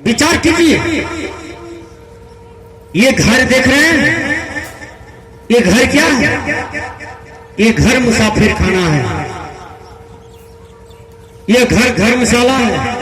विचार कीजिए, ये घर देख रहे हैं, ये घर क्या है? ये घर मुसाफिर खाना है, ये घर धर्मशाला है।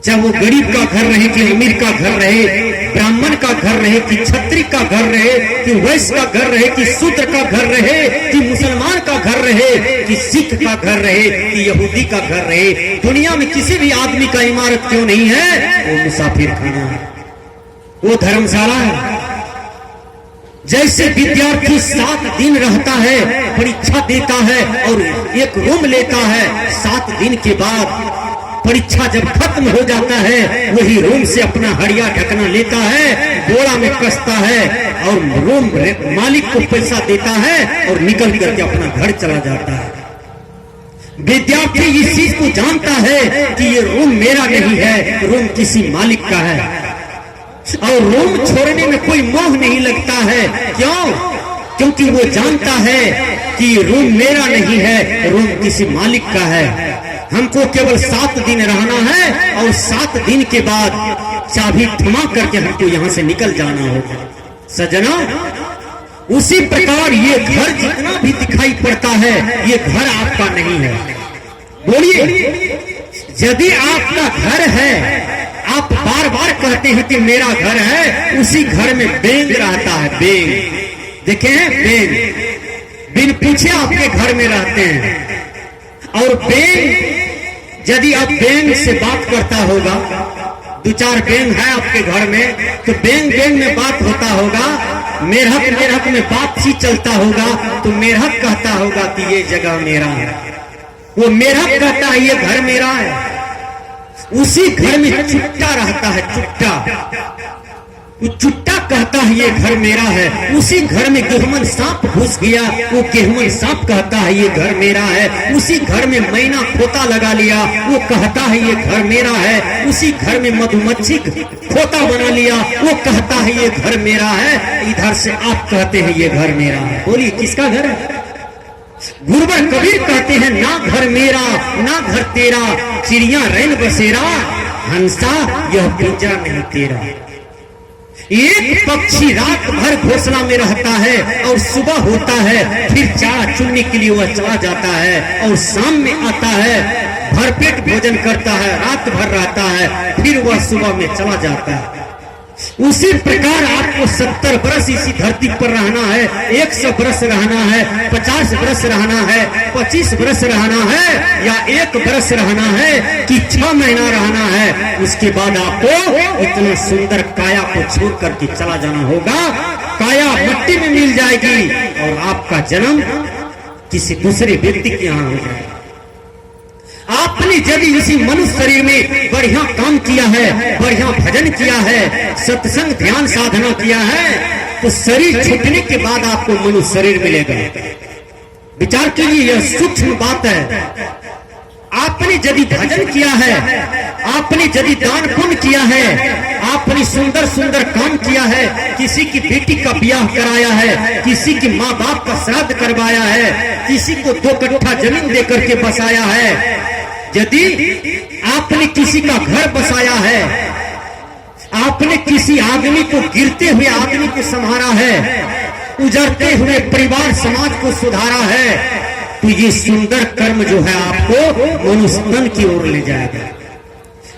चाहे वो गरीब का घर रहे कि अमीर का घर रहे, ब्राह्मण का घर रहे कि क्षत्रिय का घर रहे, कि वैश्य का घर रहे, कि शूद्र का घर रहे, कि मुसलमान का घर रहे, कि सिख का घर रहे, कि यहूदी का घर रहे, दुनिया में किसी भी आदमी का इमारत क्यों नहीं है, वो मुसाफिर खाना है, वो धर्मशाला है। जैसे विद्यार्थी 7 दिन रहता है, परीक्षा देता है और एक रूम लेता है, 7 दिन के बाद परीक्षा जब खत्म हो जाता है, वही रूम से अपना हड़िया ढकना लेता है, बोरा में कसता है और रूम मालिक को पैसा देता है और निकल करके अपना घर चला जाता है। विद्यार्थी इस चीज को जानता है कि ये रूम मेरा नहीं है, रूम किसी मालिक का है, और रूम छोड़ने में कोई मोह नहीं लगता है। क्यों? क्योंकि वो जानता है कि रूम मेरा नहीं है, रूम किसी मालिक का है। हमको केवल 7 दिन रहना है और 7 दिन के बाद चाबी थमा करके हमको यहाँ से निकल जाना होगा। सजना, उसी प्रकार ये घर जितना भी दिखाई पड़ता है, ये घर आपका नहीं है। बोलिए, यदि आपका घर है, आप बार बार कहते हैं कि मेरा घर है, उसी घर में बैंग रहता है, बैंग देखे हैं, बैंग बिन पूछे आपके घर में रहते हैं। और बैंग, यदि आप बैंग से बात करता होगा, 2-4 बैंग है आपके घर में, तो बैंग बैंग में बात होता होगा, मेरहक मेरहक में बातचीत चलता होगा, तो मेरहक कहता होगा कि ये जगह मेरा है, वो मेरहक कहता है ये घर मेरा है। उसी घर में चुट्टा रहता है, चुट्टा, वो चुट्टा कहता है ये घर मेरा है। उसी घर में गेहूमन सांप घुस गया, वो गेहूमन सांप कहता है ये घर मेरा है। उसी घर में मैना खोता लगा लिया, वो कहता है ये घर मेरा है। उसी घर में मधुमक्खी खोता बना लिया, वो कहता है ये घर मेरा है। इधर से आप कहते हैं ये घर मेरा है। बोलिए, किसका घर है? गुरुवर कबीर कहते हैं, ना घर मेरा ना घर तेरा, चिड़िया रैन बसेरा, हंसा यह पिंजरा नहीं तेरा। एक पक्षी रात भर घोंसला में रहता है और सुबह होता है, फिर चारा चुनने के लिए वह चला जाता है और शाम में आता है, भरपेट भोजन करता है, रात भर रहता है, फिर वह सुबह में चला जाता है। उसी प्रकार आपको 70 बरस इसी धरती पर रहना है, 100 बरस रहना है, 50 बरस रहना है, 25 बरस रहना है, या 1 बरस रहना है कि 6 महीना रहना है। उसके बाद आपको इतना सुंदर काया को छोड़ करके चला जाना होगा। काया मिट्टी में मिल जाएगी और आपका जन्म किसी दूसरे व्यक्ति के यहाँ हो जाएगा। आपने यदि इसी मनुष्य शरीर में बढ़िया काम किया है, बढ़िया भजन किया है, सत्संग ध्यान साधना किया है, तो शरीर छूटने के बाद आपको मनुष्य शरीर मिलेगा। विचार कीजिए, यह सूक्ष्म बात है। आपने यदि भजन किया है, आपने यदि दान पुण्य किया है, आपने सुंदर सुंदर काम किया है, किसी की बेटी का ब्याह कराया है, किसी की माँ बाप का श्राद्ध करवाया है, किसी को 2 कट्ठा जमीन दे करके बसाया है, यदि आपने किसी का घर बसाया है, आपने किसी आदमी को, गिरते हुए आदमी को संभाला है, उजड़ते हुए परिवार समाज को सुधारा है, तो ये सुंदर कर्म जो है आपको मनुष्य की ओर ले जाएगा।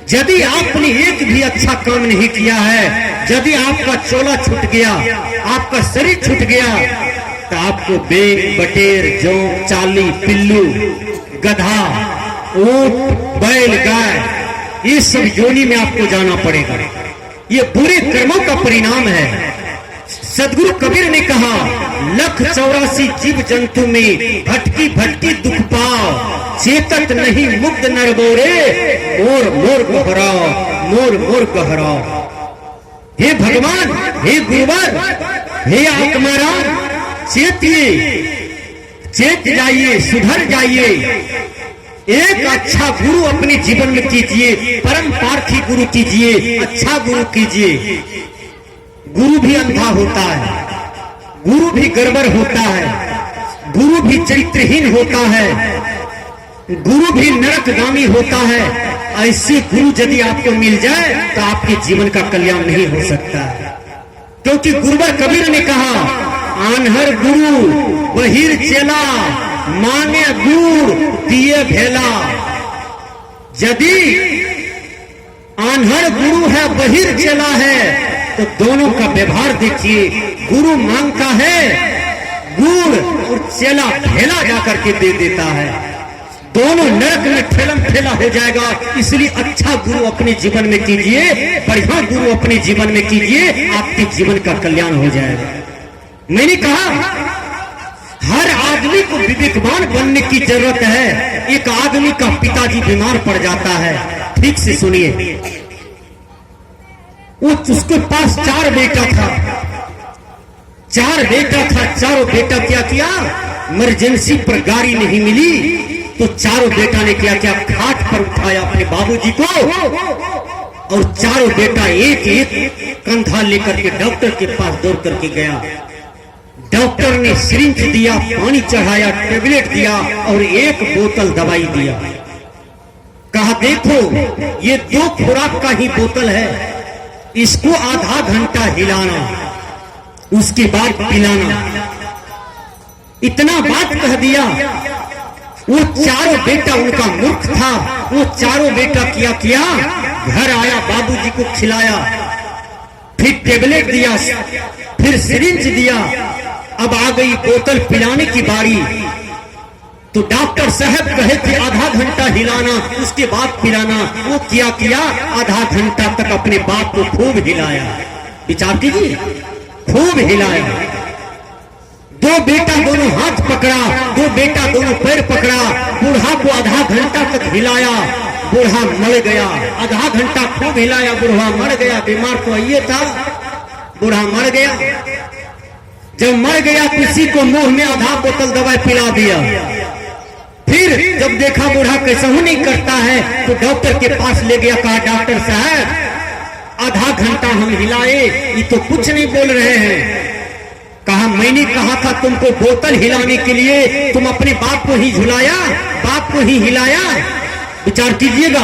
यदि आपने एक भी अच्छा काम नहीं किया है, यदि आपका चोला छूट गया, आपका शरीर छूट गया, तो आपको बेग, बटेर, जोंक, चाली, पिल्लू, गधा, ऊंट, बैल, गाय, ये सब योनि में आपको जाना पड़ेगा। ये बुरे कर्मों का परिणाम है। सदगुरु कबीर ने कहा, 184 जीव जंतु में भटकी भटकी दुख पाओ, चेतत नहीं मुग्ध नरबोरे, मोर मोर गहराओ, मोर मोर गहराओ। हे भगवान, हे गुरुवर, हे आत्माराम, चेतिए, चेत जाइए, सुधर जाइए। एक अच्छा गुरु अपने जीवन में कीजिए, परम पार्थी गुरु कीजिए, अच्छा गुरु कीजिए। गुरु भी अंधा होता है, गुरु भी गड़बड़ होता है, गुरु भी चरित्रहीन होता है, गुरु भी नरकगामी होता है। ऐसे गुरु यदि आपको मिल जाए तो आपके जीवन का कल्याण नहीं हो सकता, क्योंकि गुरुवर कबीर ने कहा, आन्हर गुरु बहिर चेला, माने गुर दिए भेला। यदि आन्हर गुरु है, बहिर चला है, तो दोनों का व्यवहार देखिए। गुरु मांगता है गुड़ और चेला भेला जाकर के दे देता है, दोनों नरक में ठेलम ठेला हो जाएगा। इसलिए अच्छा गुरु अपने जीवन में कीजिए, बढ़िया गुरु अपने जीवन में कीजिए, आपके जीवन का कल्याण हो जाएगा। मैंने कहा हर आदमी को विवेकवान बनने की जरूरत है। एक आदमी का पिताजी बीमार पड़ जाता है, ठीक से सुनिए, उसके पास 4 बेटा था, 4 बेटा था। चारों बेटा क्या किया, इमरजेंसी पर गाड़ी नहीं मिली तो चारों बेटा ने क्या किया, खाट पर उठाया अपने बाबूजी को, और चारों बेटा एक एक कंधा लेकर के डॉक्टर के पास दौड़ करके गया। डॉक्टर ने सिरिंज दिया, पानी चढ़ाया, टेबलेट दिया और एक बोतल दवाई दिया। कहा देखो ये 2 खुराक का ही बोतल है, इसको आधा घंटा हिलाना, उसके बाद पिलाना। इतना बात कह दिया। वो चारों बेटा, उनका मूर्ख था, वो चारों बेटा किया घर आया, बाबूजी को खिलाया, फिर टेबलेट दिया, फिर सिरिंज दिया। अब आ गई बोतल पिलाने की बारी, तो डॉक्टर साहब कहे थे आधा घंटा हिलाना, उसके बाद पिलाना। वो किया आधा घंटा तक अपने बाप को खूब हिलाया। विचार कीजिए, खूब हिलाया। 2 बेटा दोनों हाथ पकड़ा, 2 बेटा दोनों पैर पकड़ा, बूढ़ा को आधा घंटा तक हिलाया, बूढ़ा मर गया। आधा घंटा खूब हिलाया, बूढ़ा मर गया। बीमार तो ये था, बूढ़ा मर गया। जब मर गया किसी को मुंह में आधा बोतल दवाई पिला दिया। फिर जब देखा बूढ़ा कैसा नहीं करता है तो डॉक्टर के पास ले गया। कहा डॉक्टर साहब आधा घंटा हम हिलाए, ये तो कुछ नहीं बोल रहे हैं। कहा मैंने कहा था तुमको बोतल हिलाने के लिए, तुम अपने बाप को ही झुलाया, बाप को ही हिलाया। विचार कीजिएगा।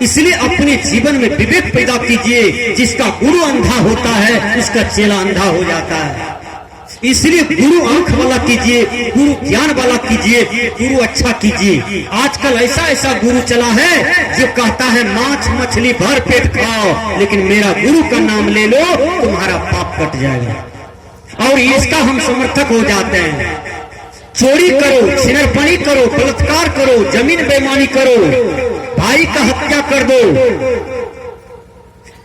इसलिए अपने जीवन में विवेक पैदा कीजिए। जिसका गुरु अंधा होता है उसका चेला अंधा हो जाता है। इसलिए गुरु आंख वाला कीजिए, गुरु ज्ञान वाला कीजिए, गुरु अच्छा कीजिए। आजकल ऐसा गुरु चला है जो कहता है मांस मछली भर पेट खाओ, लेकिन मेरा गुरु का नाम ले लो तुम्हारा पाप कट जाएगा। और इसका हम समर्थक हो जाते हैं। चोरी करो, छिनरपनी करो, बलात्कार करो, जमीन बेईमानी करो, भाई का हत्या कर दो,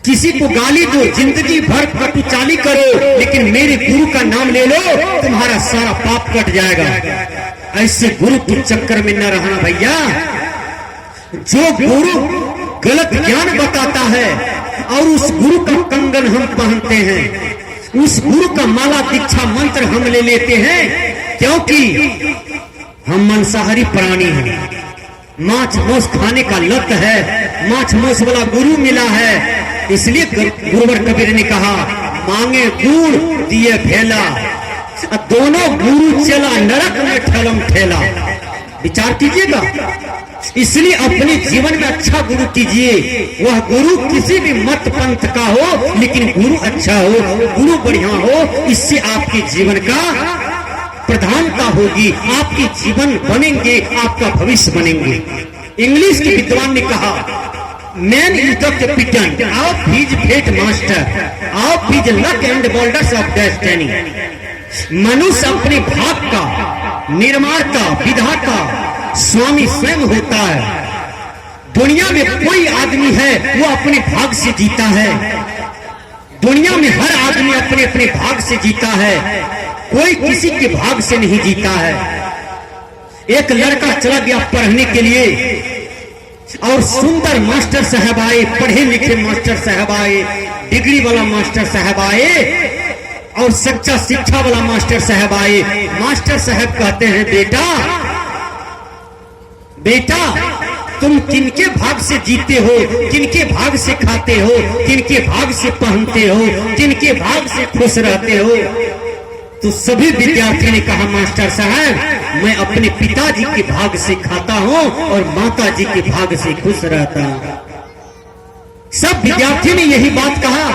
किसी को गाली दो, जिंदगी भर कटुचाली करो, लेकिन मेरे गुरु का नाम ले लो तुम्हारा सारा पाप कट जाएगा। ऐसे गुरु के चक्कर में न रहना भैया। जो गुरु गलत ज्ञान बताता है और उस गुरु का कंगन हम पहनते हैं, उस गुरु का माला दीक्षा मंत्र हम ले लेते हैं, क्योंकि हम मांसाहारी प्राणी हैं। मांस मांस खाने का लत है, मांस मांस वाला गुरु मिला है। इसलिए गुरुवर कबीर ने कहा मांगे गुड़ दिए भेला, दोनों गुरु चला नरक में ठेलम ठेला। विचार कीजिएगा। इसलिए अपने जीवन में अच्छा गुरु कीजिए। वह गुरु किसी भी मत पंथ का हो, लेकिन गुरु अच्छा हो, गुरु बढ़िया हो। इससे आपके जीवन का प्रधानता होगी, आपके जीवन बनेंगे, आपका भविष्य बनेंगे। इंग्लिश के विद्वान ने कहा man is the captain of his fate master of his luck and boulders of destiny. मनुष्य अपने भाग का निर्माता, विधाता, स्वामी स्वयं होता है। दुनिया में कोई आदमी है वो अपने भाग से जीता है। दुनिया में हर आदमी अपने अपने भाग से जीता है, कोई किसी के भाग से नहीं जीता है। एक लड़का चला गया पढ़ने के लिए और सुंदर मास्टर साहब आए, पढ़े लिखे मास्टर साहब आए, डिग्री वाला मास्टर साहब आए और सच्चा शिक्षा वाला मास्टर साहब आए। मास्टर साहब कहते हैं बेटा बेटा तुम किनके भाग से जीते हो, किनके भाग से खाते हो, किनके भाग से पहनते हो, किनके भाग से खुश रहते हो। तो सभी विद्यार्थी ने कहा मास्टर साहब मैं अपने पिताजी के भाग से खाता हूं और माताजी के भाग से खुश रहता हूं। सब विद्यार्थी ने यही बात कहा।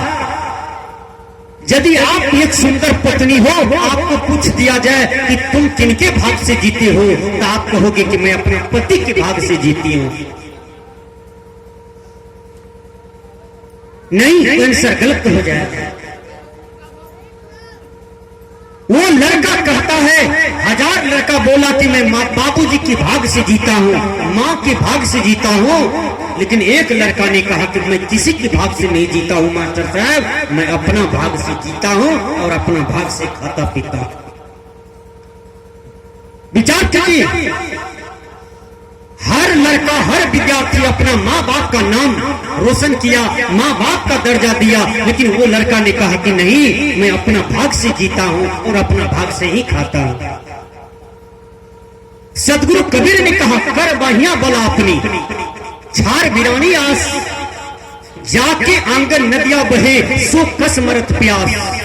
यदि आप एक सुंदर पत्नी हो, आपको पूछ दिया जाए कि तुम किनके भाग से जीते हो, तो आप कहोगे कि मैं अपने पति के भाग से जीती हूं। नहीं, आंसर गलत हो जाएगा। वो लड़का कहता है, 1000 लड़का बोला कि मैं बाबूजी के भाग से जीता हूं, मां के भाग से जीता हूं, लेकिन एक लड़का ने कहा कि मैं किसी के भाग से नहीं जीता हूं मास्टर साहब, मैं अपना भाग से जीता हूं और अपना भाग से खाता पीता हूं। विचार कीजिए, हर लड़का, हर विद्यार्थी अपना माँ बाप का नाम रोशन किया, माँ बाप का दर्जा दिया, लेकिन वो लड़का ने कहा कि नहीं, मैं अपना भाग से जीता हूं और अपना भाग से ही खाता हूं। सदगुरु कबीर ने कहा, कर बाहियां बला अपनी, छार बिरानी आस, जाके आंगन नदिया बहे, सो कस मरत प्यास।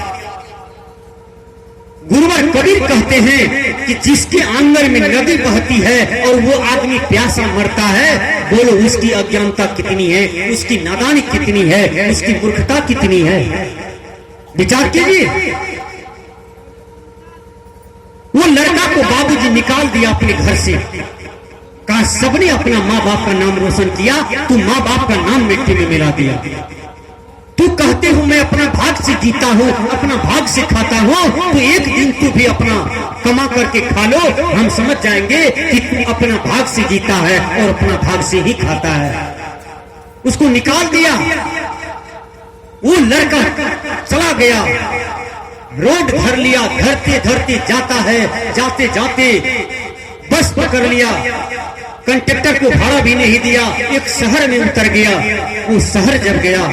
गुरुवर कबीर कहते हैं कि जिसके आंगन में नदी बहती है और वो आदमी प्यासा मरता है, बोलो उसकी अज्ञानता कितनी है, उसकी नादानी कितनी है, उसकी मूर्खता कितनी है। विचार कीजिए। वो लड़का को बाबूजी निकाल दिया अपने घर से, कहा सबने अपना माँ बाप का नाम रोशन किया, तू माँ बाप का नाम मिट्टी में मिला दिया। तू कहते हो मैं अपना भाग से जीता हूं, अपना भाग से खाता हूं, तो एक दिन तू भी अपना कमा करके खा लो, हम समझ जाएंगे कि तू अपना भाग से जीता है और अपना भाग से ही खाता है। उसको निकाल दिया। वो लड़का चला गया, रोड भर लिया, धरते धरते जाता है, जाते जाते बस पकड़ लिया, कंडक्टर को भाड़ा भी नहीं दिया, एक शहर में उतर गया। वो शहर जब गया,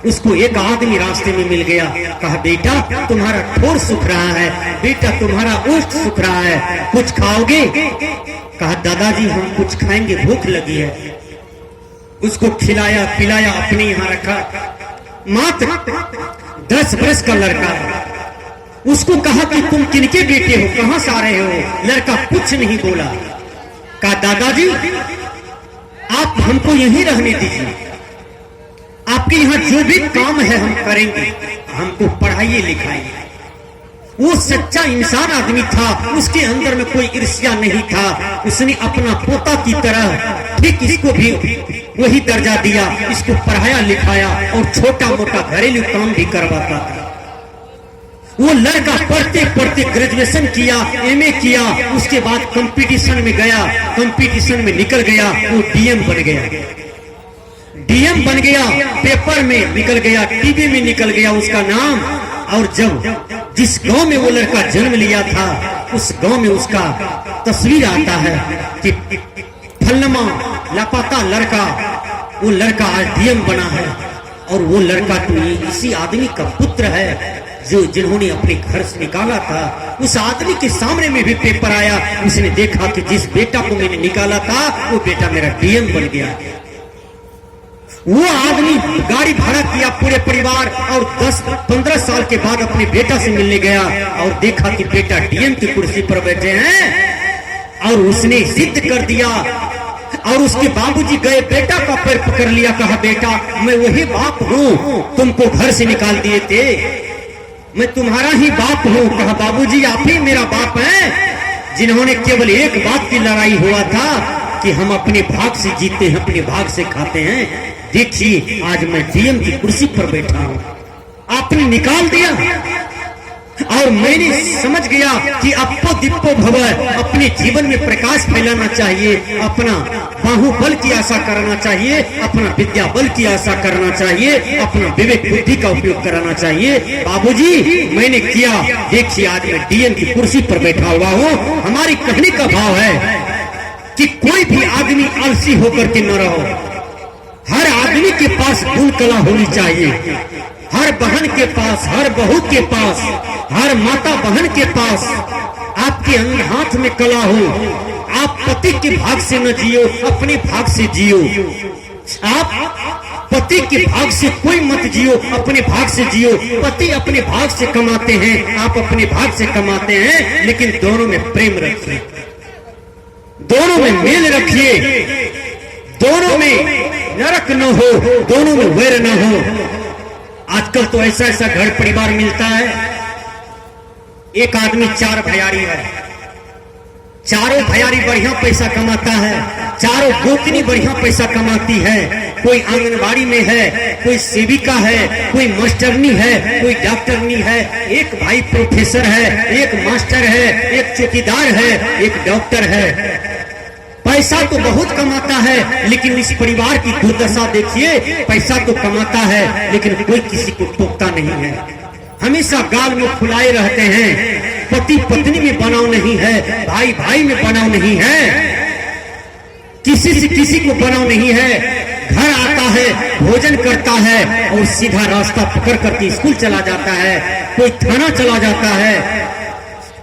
उसको एक आदमी रास्ते में मिल गया, कहा बेटा तुम्हारा ठोर सूख रहा है, बेटा तुम्हारा ओष्ठ सूख रहा है, कुछ खाओगे? कहा दादाजी हम कुछ खाएंगे, भूख लगी है। उसको खिलाया पिलाया, अपने यहाँ रखा। मात्र 10 वर्ष का लड़का। उसको कहा कि तुम किनके बेटे हो, कहां से आ रहे हो? लड़का कुछ नहीं बोला। कहा दादाजी आप हमको यहीं रहने दीजिए, आपके यहाँ जो भी काम है हम करेंगे, हमको पढ़ाइए लिखाइए। वो सच्चा इंसान आदमी था, उसके अंदर में कोई ईर्ष्या नहीं था। उसने अपना पोता की तरह ठीक इसको भी वही दर्जा दिया, इसको पढ़ाया लिखाया और छोटा मोटा घरेलू काम भी करवाता था। वो लड़का पढ़ते पढ़ते ग्रेजुएशन किया, एमए किया, उसके बाद कंपटीशन में गया, कंपटीशन में निकल गया, वो डीएम बन गया। डीएम बन गया, पेपर में निकल गया, टीवी में निकल गया उसका नाम। और जब जिस गांव में वो लड़का जन्म लिया था, उस गांव में उसका तस्वीर आता है कि फलनमा लापता लड़का, वो लड़का आज डीएम बना है। और वो लड़का तो इसी आदमी का पुत्र है जो जिन्होंने अपने घर से निकाला था। उस आदमी के सामने में भी पेपर आया, उसने देखा कि जिस बेटा को मैंने निकाला था वो बेटा मेरा डीएम बन गया। वो आदमी गाड़ी भाड़ा किया पूरे परिवार, और 10-15 साल के बाद अपने बेटा से मिलने गया और देखा कि बेटा डीएम की कुर्सी पर बैठे हैं। और उसने जिद कर दिया, और उसके बाबूजी गए, बेटा का पैर पकड़ लिया, कहा बेटा मैं वही बाप हूँ, तुमको घर से निकाल दिए थे, मैं तुम्हारा ही बाप हूँ। कहा बाबूजी आप ही मेरा बाप हैं, जिन्होंने केवल एक बात की लड़ाई हुआ था कि हम अपने भाग से जीते हैं, अपने भाग से खाते हैं। देखिए आज मैं डीएम की कुर्सी पर बैठा हूं, आपने निकाल दिया। और मैंने समझ गया कि अपो दिप्पो भव, अपने जीवन में प्रकाश फैलाना चाहिए, अपना बाहुबल की आशा करना चाहिए, अपना विद्या बल की आशा करना चाहिए, अपना विवेक बुद्धि का उपयोग कराना चाहिए। बाबूजी मैंने किया, देखिए आज मैं डीएम की कुर्सी पर बैठा हुआ हूँ। हमारी कहने का भाव है कि कोई भी आदमी आलसी होकर के न रहो। हर आदमी के पास गुण कला होनी चाहिए, हर बहन के पास, हर बहू के पास, हर माता बहन के पास आपके हाथ में कला हो। आप पति के भाग से न जियो, अपने भाग से जियो। आप पति के भाग से कोई मत जियो, अपने भाग से जियो। पति अपने भाग से कमाते हैं, आप अपने भाग से कमाते हैं, लेकिन दोनों में प्रेम रखिए, दोनों में मेल रखिए, दोनों में नरक न हो, दोनों में वैर न हो। आजकल तो ऐसा ऐसा घर परिवार मिलता है, एक आदमी 4 भैयारी है, चारों भैयारी बढ़िया पैसा कमाता है, चारों गोतनी बढ़िया पैसा कमाती है। कोई आंगनबाड़ी में है, कोई सेविका है, कोई मास्टरनी है, कोई डॉक्टरनी है, एक भाई प्रोफेसर है, एक मास्टर है, एक चौकीदार है, एक डॉक्टर है। पैसा तो बहुत कमाता है, लेकिन इस परिवार की दुर्दशा देखिए। पैसा तो कमाता है, लेकिन कोई किसी को टोकता नहीं है, हमेशा गाल में फुलाए रहते हैं। पति पत्नी में बनाव नहीं है, भाई भाई में बनाव नहीं है, किसी से किसी को बनाव नहीं है। घर आता है, भोजन करता है और सीधा रास्ता पकड़ करके स्कूल चला जाता है, कोई थाना चला जाता है।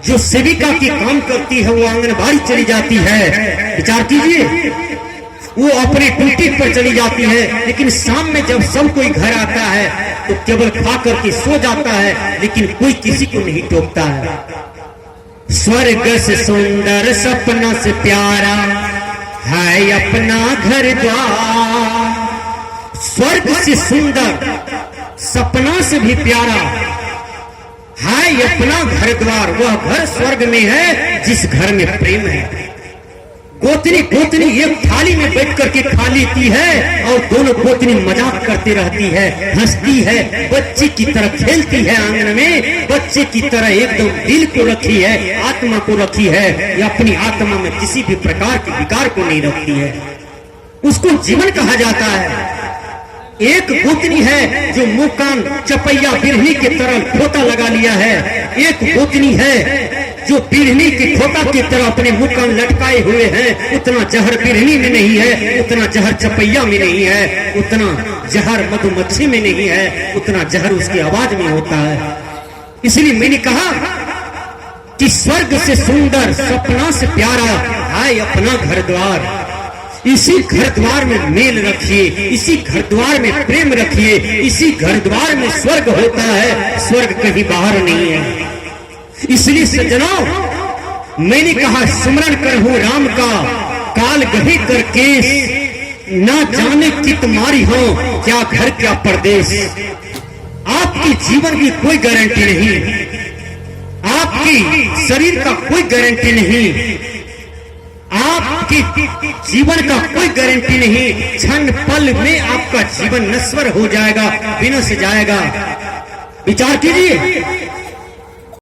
जो सेविका की काम करती है वो आंगनबाड़ी चली जाती है। विचार कीजिए, वो अपने ड्यूटी पर चली जाती है, लेकिन शाम में जब सब कोई घर आता है तो केवल खा करके सो जाता है, लेकिन कोई किसी को नहीं टोकता है। स्वर्ग से सुंदर सपना से प्यारा है अपना घर द्वार। स्वर्ग से सुंदर सपना से भी प्यारा है अपना घर द्वार। वह घर स्वर्ग में है जिस घर में प्रेम है। गोतनी गोतनी एक थाली में बैठ करके खा लेती है और दोनों गोतनी मजाक करती रहती है, हंसती है, बच्चे की तरह खेलती है आंगन में, बच्चे की तरह एकदम दिल को रखी है, आत्मा को रखी है। या अपनी आत्मा में किसी भी प्रकार के विकार को नहीं रखती है, उसको जीवन कहा जाता है। एक गोतनी है जो मुंह कान चपैया बिरहनी की तरह खोता लगा लिया है, एक गोतनी है जो बिरहनी की खोता की तरह अपने मुंह कान लटकाए हुए हैं। उतना जहर बिरहनी में नहीं है, उतना जहर चपैया में नहीं है, उतना जहर मधुमक्खी में नहीं है, उतना जहर उसकी आवाज में होता है। इसलिए मैंने कहा कि स्वर्ग से सुंदर सपना से प्यारा है अपना घर द्वार। इसी घर द्वार में मेल रखिए, इसी घर द्वार में प्रेम रखिए, इसी घर द्वार में स्वर्ग होता है, स्वर्ग कहीं बाहर नहीं है। इसलिए सज्जनों, मैंने कहा सुमरन करहूं राम का, काल गहे कर केस, ना जाने कित मारी हो, क्या घर क्या परदेश। आपकी जीवन की कोई गारंटी नहीं, आपकी शरीर का कोई गारंटी नहीं, आपके जीवन का कोई गारंटी नहीं। क्षण पल में आपका जीवन नश्वर हो जाएगा, विनष्ट जाएगा। विचार कीजिए,